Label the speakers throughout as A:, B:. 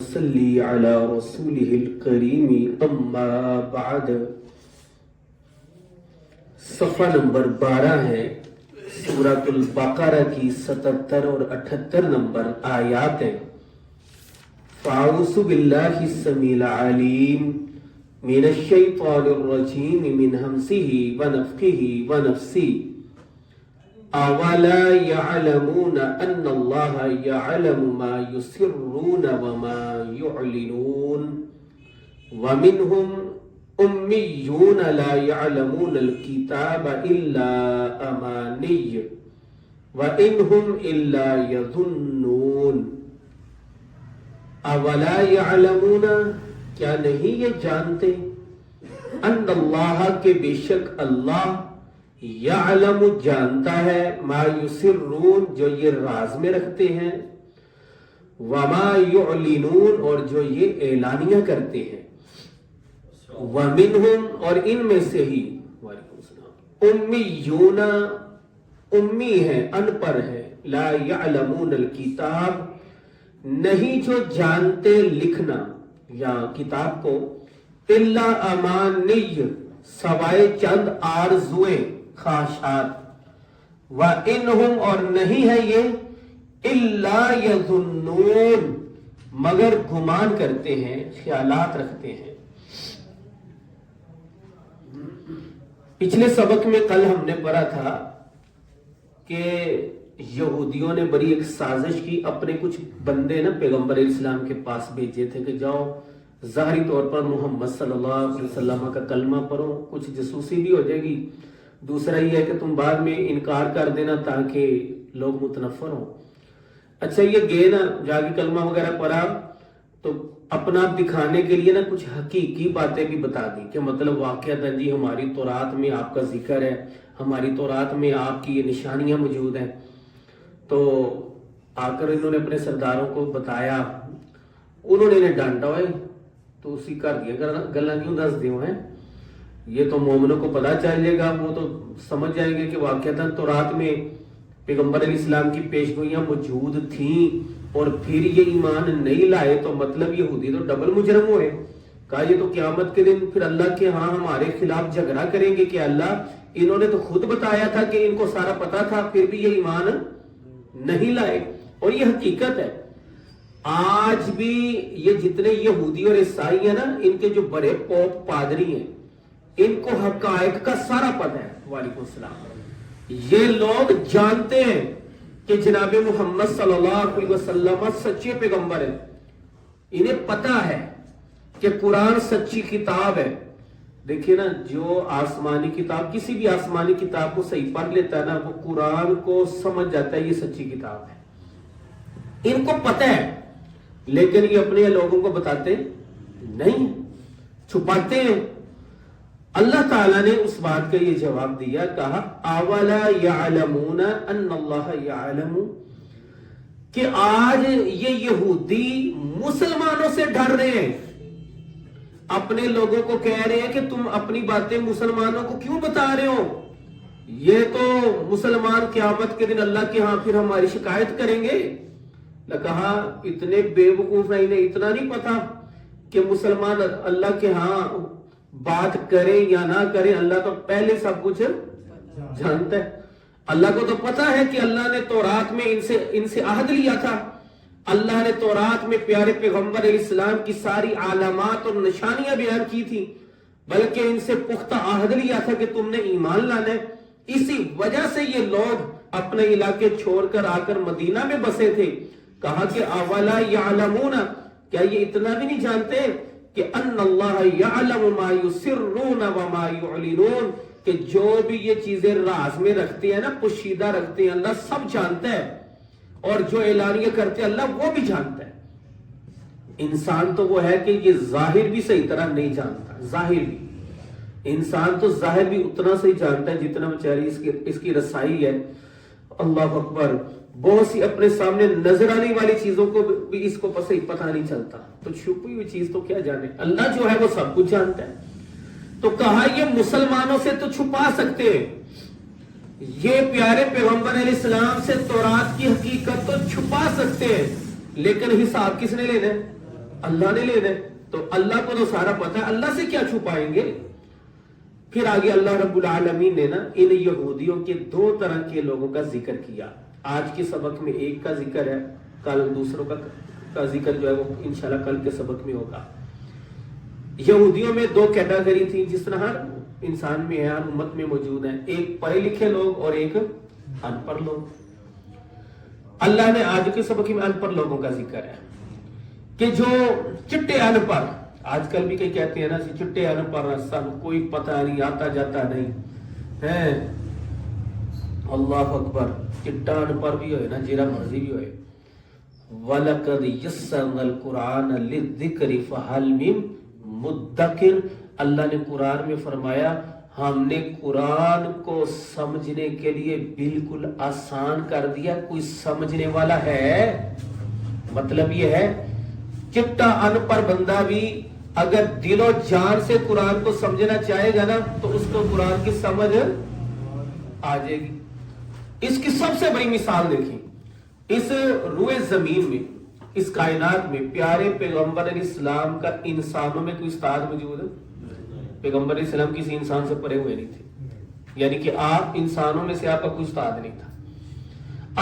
A: ونصلي على رسوله الكريم اما بعد. صفحہ نمبر 12 ہے، سورۃ البقرہ کی 77 اور 78 نمبر آیات ہیں. فاعوذ باللہ السمیع العلیم من الشیطان الرجیم من ہمزہ ونفخہ ونفثہ. اولا يعلمون ان اللہ يعلم ما يسرون وما يعلنون ومنهم امیون لا يعلمون الكتاب الا امانی وانهم الا يظنون. اولا يعلمون، کیا نہیں یہ جانتے، ان اللہ کے بے شک اللہ یعلم جانتا ہے، ما یسرون جو یہ راز میں رکھتے ہیں، وما یعلنون اور جو یہ اعلانیہ کرتے ہیں. ومنہم اور ان میں سے ہی امیون امی ہے، ان پڑھ ہے، لا یعلمون الکتاب نہیں جو جانتے لکھنا یا کتاب کو، الا امانی سوائے چند آرزویں خواہشات، وانہم اور نہیں ہے یہ الا یظنون مگر گمان کرتے ہیں، خیالات رکھتے ہیں. پچھلے سبق میں کل ہم نے پڑھا تھا کہ یہودیوں نے بڑی ایک سازش کی، اپنے کچھ بندے نا پیغمبر اسلام کے پاس بھیجے تھے کہ جاؤ ظاہری طور پر محمد صلی اللہ علیہ وسلم کا کلمہ پڑھو، کچھ جاسوسی بھی ہو جائے گی، دوسرا یہ ہے کہ تم بعد میں انکار کر دینا تاکہ لوگ متنفر ہوں. اچھا یہ گئے نا، جا کے کلمہ وغیرہ پڑھا تو اپنا دکھانے کے لیے نا کچھ حقیقی باتیں بھی بتا دی کہ مطلب واقعہ جی ہماری تورات میں آپ کا ذکر ہے، ہماری تورات میں آپ کی یہ نشانیاں موجود ہیں. تو آ کر انہوں نے اپنے سرداروں کو بتایا، انہوں نے انہیں ڈانٹا ہوئے تو اسی کر دیا گلا کیوں دس دیو ہیں، یہ تو مومنوں کو پتہ چل جائے گا، وہ تو سمجھ جائیں گے کہ واقعتاً تورات میں پیغمبر علیہ السلام کی پیشگوئیاں موجود تھیں اور پھر یہ ایمان نہیں لائے تو مطلب یہودی تو ڈبل مجرم ہوئے. کہا یہ تو قیامت کے دن پھر اللہ کے ہاں ہمارے خلاف جھگڑا کریں گے کہ اللہ انہوں نے تو خود بتایا تھا کہ ان کو سارا پتا تھا پھر بھی یہ ایمان نہیں لائے. اور یہ حقیقت ہے، آج بھی یہ جتنے یہودی اور عیسائی ہیں نا، ان کے جو بڑے پوپ پادری ہیں ان کو حقائق کا سارا پتہ ہے. وعلیکم السلام. یہ لوگ جانتے ہیں کہ جناب محمد صلی اللہ علیہ وسلم سچے پیغمبر ہیں، انہیں پتا ہے کہ قرآن سچی کتاب ہے. دیکھیں نا، جو آسمانی کتاب، کسی بھی آسمانی کتاب کو صحیح پڑھ لیتا ہے نا، وہ قرآن کو سمجھ جاتا ہے یہ سچی کتاب ہے. ان کو پتہ ہے لیکن یہ اپنے لوگوں کو بتاتے نہیں، چھپاتے ہیں. اللہ تعالیٰ نے اس بات کا یہ جواب دیا، کہا اولا یعلمون ان اللہ یعلم، کہ آج یہ یہودی مسلمانوں سے ڈر رہے ہیں، اپنے لوگوں کو کہہ رہے ہیں کہ تم اپنی باتیں مسلمانوں کو کیوں بتا رہے ہو، یہ تو مسلمان قیامت کے دن اللہ کے ہاں پھر ہماری شکایت کریں گے. کہا اتنے بے وقوف ہیں، انہیں اتنا نہیں پتا کہ مسلمان اللہ کے ہاں بات کریں یا نہ کریں، اللہ تو پہلے سب کچھ جانتا ہے. اللہ کو تو پتا ہے کہ اللہ نے تورات میں ان سے عہد لیا تھا، اللہ نے تورات میں پیارے پیغمبر علیہ السلام کی ساری علامات اور نشانیاں بیان کی تھی، بلکہ ان سے پختہ عہد لیا تھا کہ تم نے ایمان لانا ہے. اسی وجہ سے یہ لوگ اپنے علاقے چھوڑ کر آ کر مدینہ میں بسے تھے. کہا کہ اولا یعلمون، کیا یہ اتنا بھی نہیں جانتے کہ ان اللہ یعلم ما یسرون وما یعلنون، کہ جو بھی یہ چیزیں راز میں رکھتے ہیں نا، پوشیدہ رکھتے ہیں، اللہ سب جانتا ہے، اور جو اعلانیہ کرتے ہیں اللہ وہ بھی جانتا ہے. انسان تو وہ ہے کہ یہ ظاہر بھی صحیح طرح نہیں جانتا، ظاہر بھی انسان تو ظاہر بھی اتنا صحیح جانتا ہے جتنا بیچاری اس کی رسائی ہے. اللہ اکبر. بہت سی اپنے سامنے نظر آنے والی چیزوں کو بھی اس کو صحیح پتہ نہیں چلتا، تو چھپی ہوئی چیز تو کیا جانے، اللہ جو ہے وہ سب کچھ جانتا ہے. تو کہا یہ مسلمانوں سے تو چھپا سکتے ہیں، یہ پیارے پیغمبر علیہ السلام سے تورات کی حقیقت تو چھپا سکتے ہیں، لیکن حساب کس نے لینا ہے؟ اللہ نے لینا ہے، تو اللہ کو تو سارا پتا ہے، اللہ سے کیا چھپائیں گے؟ پھر آگے اللہ رب العالمین نے نا ان یہودیوں کے دو طرح کے لوگوں کا ذکر کیا. آج کے سبق میں ایک کا ذکر ہے، کل دوسروں کا ذکر جو ہے وہ انشاءاللہ کل کے سبق میں ہوگا. یہودیوں میں دو کیٹیگری تھی، جس طرح ہر انسان میں ہے، ہر امت میں موجود ہیں، ایک پڑھے لکھے لوگ اور ایک ان پڑھ لوگ. اللہ نے آج کے سبق میں ان پڑھ لوگوں کا ذکر ہے کہ جو چٹے ان پڑھ، آج کل بھی کئی کہتے ہیں نا چٹے ان پڑھ، سب کوئی پتہ نہیں، آتا جاتا نہیں ہے. اللہ اکبر، چٹا ان پڑھ بھی ہوئے نا، جیرا مرضی بھی ہوئے. وَلَقَدْ يَسَّرْنَا الْقُرْآنَ لِلذِّكْرِ فَهَلْ مِن مُدَّكِرٍ. اللہ نے قرآن میں فرمایا ہم نے قرآن کو سمجھنے کے لیے بالکل آسان کر دیا، کوئی سمجھنے والا ہے؟ مطلب یہ ہے چٹا ان پڑھ بندہ بھی اگر دل و جان سے قرآن کو سمجھنا چاہے گا نا تو اس کو قرآن کی سمجھ آ جائے گی. اس کی سب سے بڑی مثال دیکھیں، اس روئے زمین میں، اس کائنات میں پیارے پیغمبر علیہ السلام کا انسانوں میں کوئی استاد موجود ہے؟ پیغمبر علیہ السلام کسی انسان سے پڑھے ہوئے نہیں تھے، یعنی کہ آپ انسانوں میں سے آپ کا کوئی استاد نہیں تھا.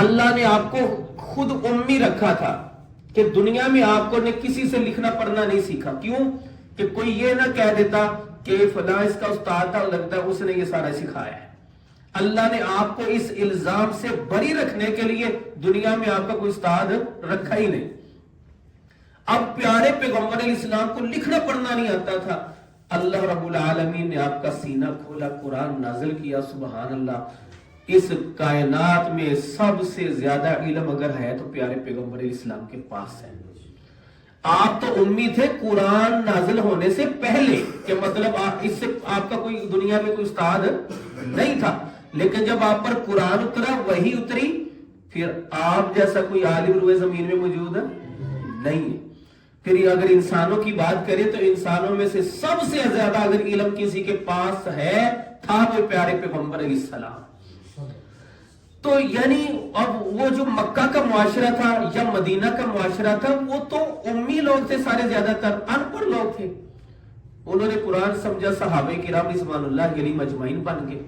A: اللہ نے آپ کو خود امی رکھا تھا کہ دنیا میں آپ کو نے کسی سے لکھنا پڑھنا نہیں سیکھا. کیوں؟ کہ کوئی یہ نہ کہہ دیتا کہ فلاں اس کا استاد تھا، لگتا ہے اس نے یہ سارا سکھایا ہے. اللہ نے آپ کو اس الزام سے بری رکھنے کے لیے دنیا میں آپ کا کوئی استاد رکھا ہی نہیں. اب پیارے پیغمبر علیہ السلام کو لکھنا پڑھنا نہیں آتا تھا، اللہ رب العالمین نے آپ کا سینہ کھولا، قرآن نازل کیا. سبحان اللہ. اس کائنات میں سب سے زیادہ علم اگر ہے تو پیارے پیغمبر علیہ السلام کے پاس ہے. آپ تو امی تھے قرآن نازل ہونے سے پہلے، کہ مطلب اس سے آپ کا کوئی دنیا میں کوئی استاد نہیں تھا. لیکن جب آپ پر قرآن اترا، وحی اتری، پھر آپ جیسا کوئی عالم روئے زمین میں موجود نہیں ہے. پھر اگر انسانوں کی بات کریں تو انسانوں میں سے سب سے زیادہ اگر علم کسی کے پاس ہے تھا وہ پیارے پیغمبر علیہ السلام. تو یعنی اب وہ جو مکہ کا معاشرہ تھا یا مدینہ کا معاشرہ تھا وہ تو امی لوگ تھے، سارے زیادہ تر ان پڑھ لوگ تھے. انہوں نے قرآن سمجھا، صحابہ کرام رضوان اللہ علیہم اجمعین بن گئے.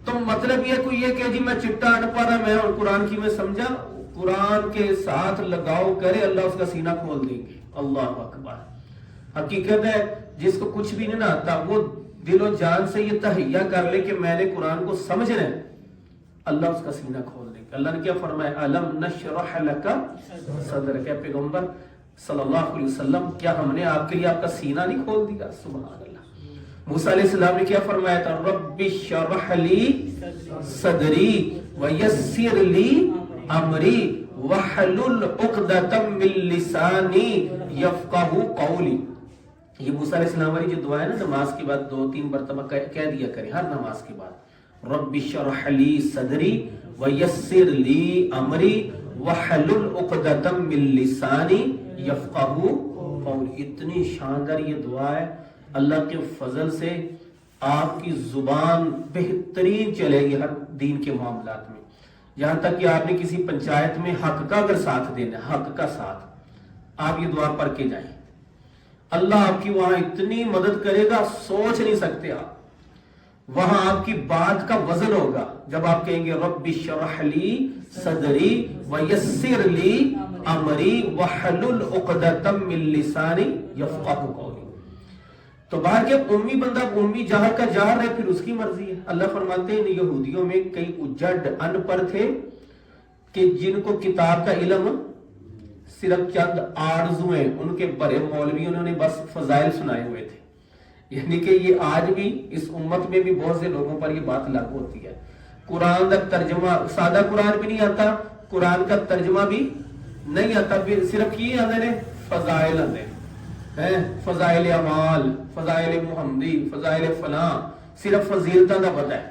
A: تو مطلب یہ کوئی یہ کہ جی میں چٹا ان پڑھ رہا میں اور قرآن کی میں سمجھا، قرآن کے ساتھ لگاؤ کرے اللہ اس کا سینہ کھول دیں گے. اللہ اکبر. حقیقت ہے جس کو کچھ بھی نہیں آتا وہ دل و جان سے یہ تہیہ کر لے کہ میں نے قرآن کو سمجھنا ہے، اللہ اس کا سینہ کھول دیں گے. اللہ نے کیا فرمایا؟ الم نشرح لک صدرک. پیغمبر صلی اللہ علیہ وسلم کیا ہم نے آپ کے لیے آپ کا سینہ نہیں کھول دیا؟ سبحان اللہ. موسیٰ علیہ السلام نے کیا فرمایا تھا؟ رب اشرح لی صدری ویسر لی امری وحلل عقدۃ من لسانی یفقہوا قولی. یہ موسیٰ علیہ السلام والی جو دعا ہے نا نماز کے بعد 2-3 مرتبہ کہہ دیا کریں ہر نماز کے بعد. رب اشرح لی صدری ویسر لی امری وحلل عقدۃ من لسانی یفقہوا قولی. اتنی شاندار یہ دعا ہے. اللہ کے فضل سے آپ کی زبان بہترین چلے گی ہر دین کے معاملات میں. یہاں تک کہ آپ نے کسی پنچایت میں حق کا اگر ساتھ دینا ہے، حق کا ساتھ، آپ یہ دعا پڑھ کے جائیں، اللہ آپ کی وہاں اتنی مدد کرے گا سوچ نہیں سکتے آپ. وہاں آپ کی بات کا وزن ہوگا جب آپ کہیں گے رب اشرح لی صدری ویسر لی امری وحلل عقدۃ من لسانی یفقہوا قولی. تو باہر کے امی بندہ امی جاہر کا جاہر ہے، پھر اس کی مرضی ہے. اللہ فرماتے ہیں یہودیوں میں کئی اجڑ ان پڑھ تھے کہ جن کو کتاب کا علم صرف چند آرزویں، ان کے بڑے مولوی انہوں نے بس فضائل سنائے ہوئے تھے. یعنی کہ یہ آج بھی اس امت میں بھی بہت سے لوگوں پر یہ بات لاگو ہوتی ہے. قرآن کا ترجمہ، سادہ قرآن بھی نہیں آتا، قرآن کا ترجمہ بھی نہیں آتا، پھر صرف یہ آدھے فضائل آدھے، فضائل اعمال، فضائل محمدی، فضائل فلاں، صرف فضیلتاں دا پتہ ہے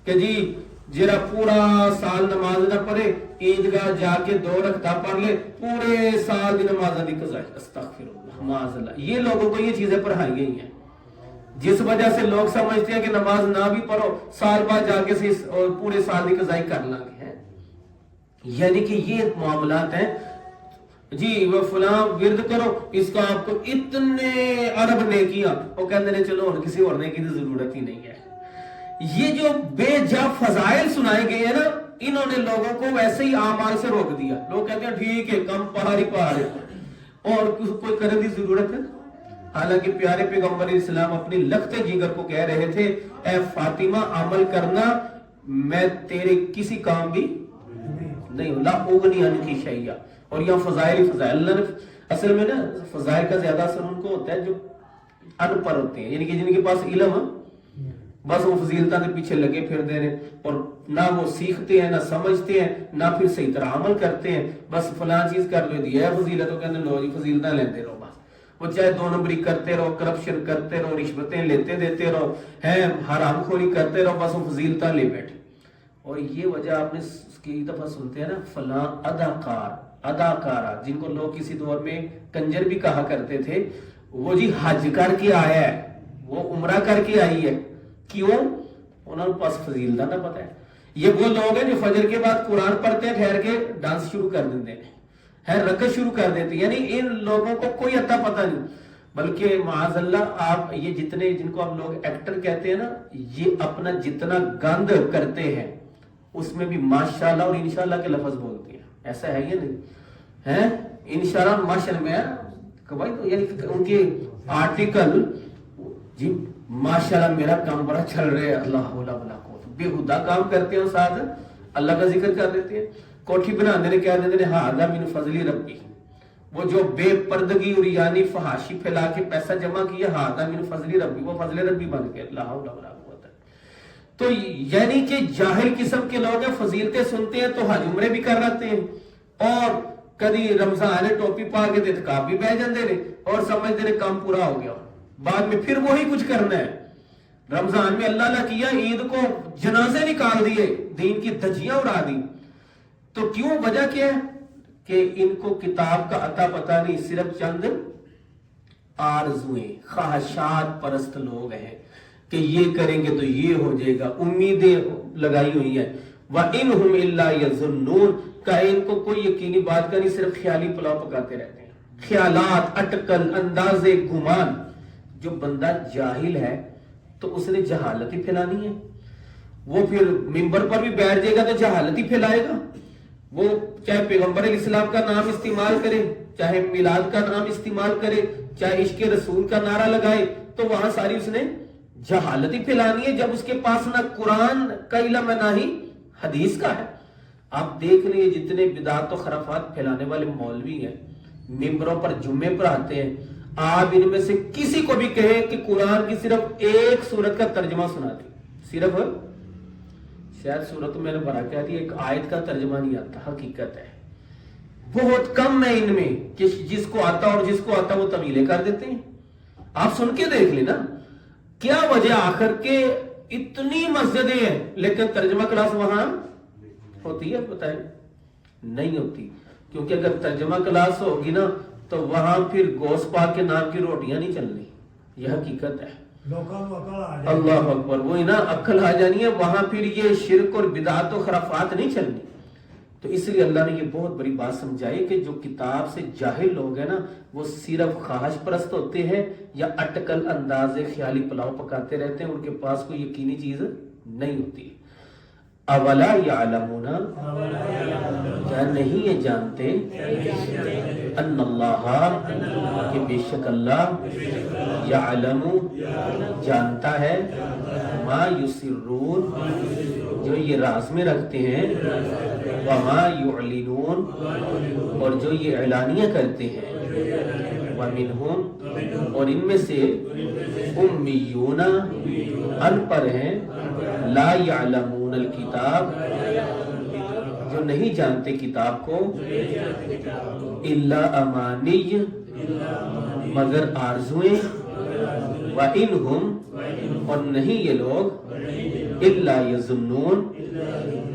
A: کہ جی جرا پورا سال نماز نہ پڑھے عیدگاہ جا کے 2 رکعت پڑھ لے پورے سال دی نماز دی قضا. استغفر اللہ، معاذ اللہ. یہ لوگوں کو یہ چیزیں پڑھائی گئی ہیں جس وجہ سے لوگ سمجھتے ہیں کہ نماز نہ بھی پڑھو سال بعد جا کے پورے سال کی قضائی کر لیں گے. یعنی کہ یہ معاملات ہیں. جی وہ فلاں ورد کرو اس کا آپ کو اتنے ارب نیکیاں، وہ کہتے ہیں چلو اور کسی اور نیکی کی ضرورت ہی نہیں ہے۔ یہ جو بے جا فضائل سنائے گئے ہیں نا، انہوں نے لوگوں کو ویسے ہی اعمال سے روک دیا۔ لوگ کہتے ہیں ٹھیک ہے کم پہاڑی پہاڑ اور کوئی کرنے کی ضرورت ہے۔ حالانکہ پیارے پیغمبر اسلام اپنی لخت جگر کو کہہ رہے تھے اے فاطمہ عمل کرنا، میں تیرے کسی کام بھی نہیں ہوں، لا اغنی عنکی شیئا۔ اور یہاں فضائل فضائل، اللہ نے اصل میں نا فضائل کا زیادہ اثر ان کو ہوتا ہے جو ان پڑھ ہوتے ہیں، یعنی کہ جن کے پاس علم ہے بس وہ فضیلتوں کے پیچھے لگے پھر دے رہے، اور نہ وہ سیکھتے ہیں نہ سمجھتے ہیں نہ پھر صحیح طرح عمل کرتے ہیں۔ بس فلاں چیز کر لو دیا ہے فضیلت، تو کہتے ہیں لو جی فضیلتیں لیتے رہو، بس وہ چاہے 2 نمبری کرتے رہو، کرپشن کرتے رہو، رشوتیں لیتے دیتے رہو، حرام خوری کرتے رہو، بس وہ فضیلتیں لے بیٹھے۔ اور یہ وجہ آپ نے کئی دفعہ سنتے ہیں نا، فلاں اداکارہ جن کو لوگ کسی دور میں کنجر بھی کہا کرتے تھے، وہ جی حج کر کے آیا ہے، وہ عمرہ کر کے آئی ہے، کیوں؟ انہوں نے پاس فضیلتہ نہ پتہ ہے۔ یہ وہ لوگ ہیں جو فجر کے بعد قرآن پڑھتے ہیں، ٹھہر کے ڈانس شروع کر دیتے ہیں، رکعت شروع کر دیتے ہیں، یعنی ان لوگوں کو کوئی اتا پتہ نہیں۔ بلکہ معاذ اللہ آپ یہ جتنے جن کو آپ لوگ ایکٹر کہتے ہیں نا، یہ اپنا جتنا گند کرتے ہیں اس میں بھی ماشاءاللہ اور انشاءاللہ کے لفظ بولتے ہیں، ایسا ہے یہ نہیں ہے؟ انشاءاللہ ماشاءاللہ میں یعنی ان کے آرٹیکل جی ماشاءاللہ میرا کام بڑا چل رہا ہے، اللہ ولا قوت، بےہودہ کام کرتے ہیں، ساتھ اللہ کا ذکر کر دیتے ہیں، کوٹھی بنانے نے کہہ دیتے ہیں ہاذا من فضل ربی، وہ جو بے پردگی اور یعنی فحاشی پھیلا کے پیسہ جمع کیا، ہاذا من فضل ربی، وہ فضل ربی بن گئے، اللہ ولا قوت۔ تو یعنی کہ جاہل قسم کے لوگ ہیں، فضیلتیں سنتے ہیں تو حج عمرے بھی کر رہتے ہیں، اور کدی رمضان ٹوپی پا کے اعتکاف بھی بہ جاندے نے اور سمجھتے ہیں کام پورا ہو گیا، بعد میں پھر وہی کچھ کرنا ہے۔ رمضان میں اللہ کیا، عید کو جنازے نکال دیے، دین کی دھجیاں اڑا دی، تو کیوں؟ وجہ کیا ہے کہ ان کو کتاب کا عطا پتہ نہیں، صرف چند آرزویں خواہشات پرست لوگ ہیں کہ یہ کریں گے تو یہ ہو جائے گا، امیدیں لگائی ہوئی ہیں۔ وَإِنْهُمْ إِلَّا يَظُنُّونَ، کہ ان کو کوئی یقینی بات کا نہیں، صرف خیالی پلاؤ پکاتے رہتے ہیں، خیالات، اٹکل، انداز گمان۔ جو بندہ جاہل ہے تو اس نے جہالت ہی پھیلانی ہے، وہ پھر منبر پر بھی بیٹھ جائے گا تو جہالت ہی پھیلائے گا، وہ چاہے پیغمبر علیہ السلام کا نام استعمال کرے، چاہے میلاد کا نام استعمال کرے، چاہے عشق رسول کا نعرہ لگائے، تو وہاں ساری اس نے جہالت ہی پھیلانی ہے، جب اس کے پاس نہ قرآن کا علم ہے نہ ہی حدیث کا ہے۔ آپ دیکھ لیں جتنے بدعات و خرافات پھیلانے والے مولوی ہیں، ممبروں پر جمعے پر آتے ہیں، آپ ان میں سے کسی کو بھی کہیں کہ قرآن کی صرف ایک سورت کا ترجمہ سنا دی، صرف شاید سورت میں نے بڑا کہہ دیا، ایک آیت کا ترجمہ نہیں آتا، حقیقت ہے بہت کم ہے ان میں کہ جس کو آتا اور جس کو آتا وہ طویلے کر دیتے ہیں۔ آپ سن کے دیکھ لیں نا، کیا وجہ آخر کے اتنی مسجدیں ہیں لیکن ترجمہ کلاس وہاں ہوتی ہے؟ بتائیں، نہیں ہوتی، کیونکہ اگر ترجمہ کلاس ہوگی نا تو وہاں پھر گوشت پاک کے نام کی روٹیاں نہیں چلنی، یہ حقیقت ہے۔ اللہ اکبر، وہی نا عقل آ جانی ہے، وہاں پھر یہ شرک اور بدعات و خرافات نہیں چلنی۔ تو اس لیے اللہ نے یہ بہت بڑی بات سمجھائی کہ جو کتاب سے جاہل لوگ ہیں نا، وہ صرف خواہش پرست ہوتے ہیں یا اٹکل انداز خیالی پلاؤ پکاتے رہتے ہیں، ان کے پاس کوئی یقینی چیز نہیں ہوتی۔ اولا یعلمون، کیا نہیں یہ جانتے، ان اللہ، کہ بے شک اللہ، یعلم، جانتا ہے، ما یسرون، جو یہ راز میں رکھتے ہیں، وما یعلنون، اور جو یہ اعلانیہ کرتے ہیں، ومنہم، اور ان میں سے امیون، ان پڑھ ہیں، لا یعلمون الکتاب، جو نہیں جانتے کتاب کو، الا امانی، مگر آرزویں، وانہم، اور نہیں یہ لوگ، الا یظنون،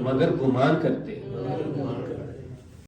A: مگر گمان کرتے ہیں۔